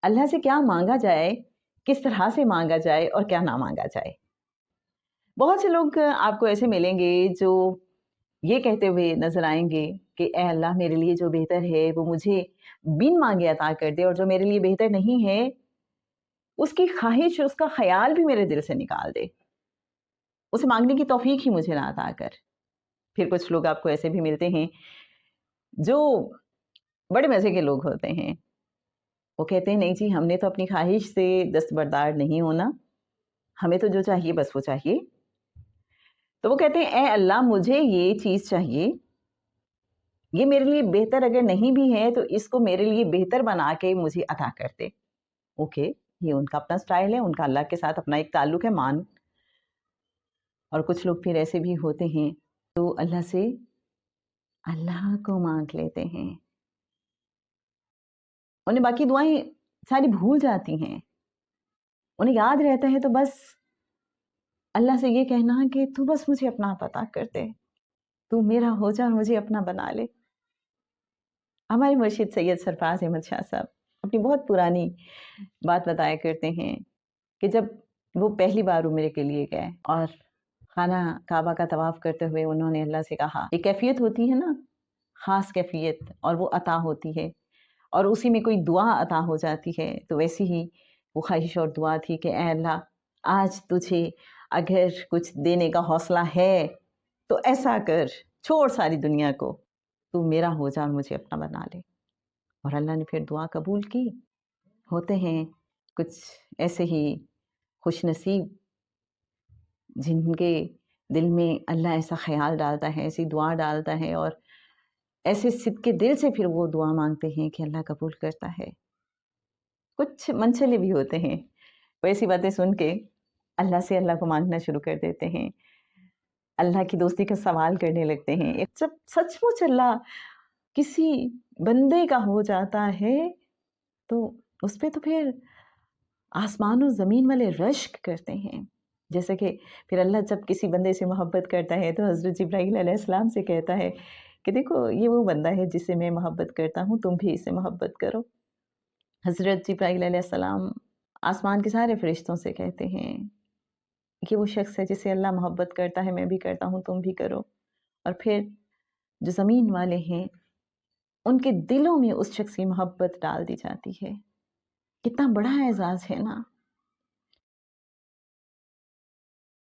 اللہ سے کیا مانگا جائے، کس طرح سے مانگا جائے اور کیا نہ مانگا جائے۔ بہت سے لوگ آپ کو ایسے ملیں گے جو یہ کہتے ہوئے نظر آئیں گے کہ اے اللہ میرے لیے جو بہتر ہے وہ مجھے بن مانگے عطا کر دے، اور جو میرے لیے بہتر نہیں ہے اس کی خواہش، اس کا خیال بھی میرے دل سے نکال دے، اسے مانگنے کی توفیق ہی مجھے نہ عطا کر۔ پھر کچھ لوگ آپ کو ایسے بھی ملتے ہیں جو بڑے مزے کے لوگ ہوتے ہیں، وہ کہتے ہیں نہیں جی ہم نے تو اپنی خواہش سے دستبردار نہیں ہونا، ہمیں تو جو چاہیے بس وہ چاہیے۔ تو وہ کہتے ہیں اے اللہ مجھے یہ چیز چاہیے، یہ میرے لیے بہتر اگر نہیں بھی ہے تو اس کو میرے لیے بہتر بنا کے مجھے عطا کر دے۔ اوکے، یہ ان کا اپنا سٹائل ہے، ان کا اللہ کے ساتھ اپنا ایک تعلق ہے، مان۔ اور کچھ لوگ پھر ایسے بھی ہوتے ہیں تو اللہ سے اللہ کو مانگ لیتے ہیں، انہیں باقی دعائیں ساری بھول جاتی ہیں، انہیں یاد رہتا ہے تو بس اللہ سے یہ کہنا کہ تو بس مجھے اپنا پتہ کر دے، تو میرا ہو جا اور مجھے اپنا بنا لے۔ ہمارے مرشد سید سرفراز احمد شاہ صاحب اپنی بہت پرانی بات بتایا کرتے ہیں کہ جب وہ پہلی بار عمرے کے لیے گئے اور خانہ کعبہ کا طواف کرتے ہوئے انہوں نے اللہ سے کہا، ایک کیفیت ہوتی ہے نا، خاص کیفیت، اور وہ عطا ہوتی ہے اور اسی میں کوئی دعا عطا ہو جاتی ہے، تو ویسی ہی وہ خواہش اور دعا تھی کہ اے اللہ آج تجھے اگر کچھ دینے کا حوصلہ ہے تو ایسا کر، چھوڑ ساری دنیا کو، تو میرا ہو جا اور مجھے اپنا بنا لے۔ اور اللہ نے پھر دعا قبول کی۔ ہوتے ہیں کچھ ایسے ہی خوش نصیب جن کے دل میں اللہ ایسا خیال ڈالتا ہے، ایسی دعا ڈالتا ہے، اور ایسے صدق کے دل سے پھر وہ دعا مانگتے ہیں کہ اللہ قبول کرتا ہے۔ کچھ منچلے بھی ہوتے ہیں، وہ ایسی باتیں سن کے اللہ سے اللہ کو مانگنا شروع کر دیتے ہیں، اللہ کی دوستی کا سوال کرنے لگتے ہیں۔ جب سچ مچ اللہ کسی بندے کا ہو جاتا ہے تو اس پہ تو پھر آسمان و زمین والے رشک کرتے ہیں۔ جیسے کہ پھر اللہ جب کسی بندے سے محبت کرتا ہے تو حضرت جبرائیل علیہ السلام سے کہتا ہے کہ دیکھو یہ وہ بندہ ہے جس سے میں محبت کرتا ہوں، تم بھی اس سے محبت کرو۔ حضرت جبرائیل علیہ السلام آسمان کے سارے فرشتوں سے کہتے ہیں کہ وہ شخص ہے جس سے اللہ محبت کرتا ہے، میں بھی کرتا ہوں، تم بھی کرو۔ اور پھر جو زمین والے ہیں ان کے دلوں میں اس شخص کی محبت ڈال دی جاتی ہے۔ کتنا بڑا اعزاز ہے نا۔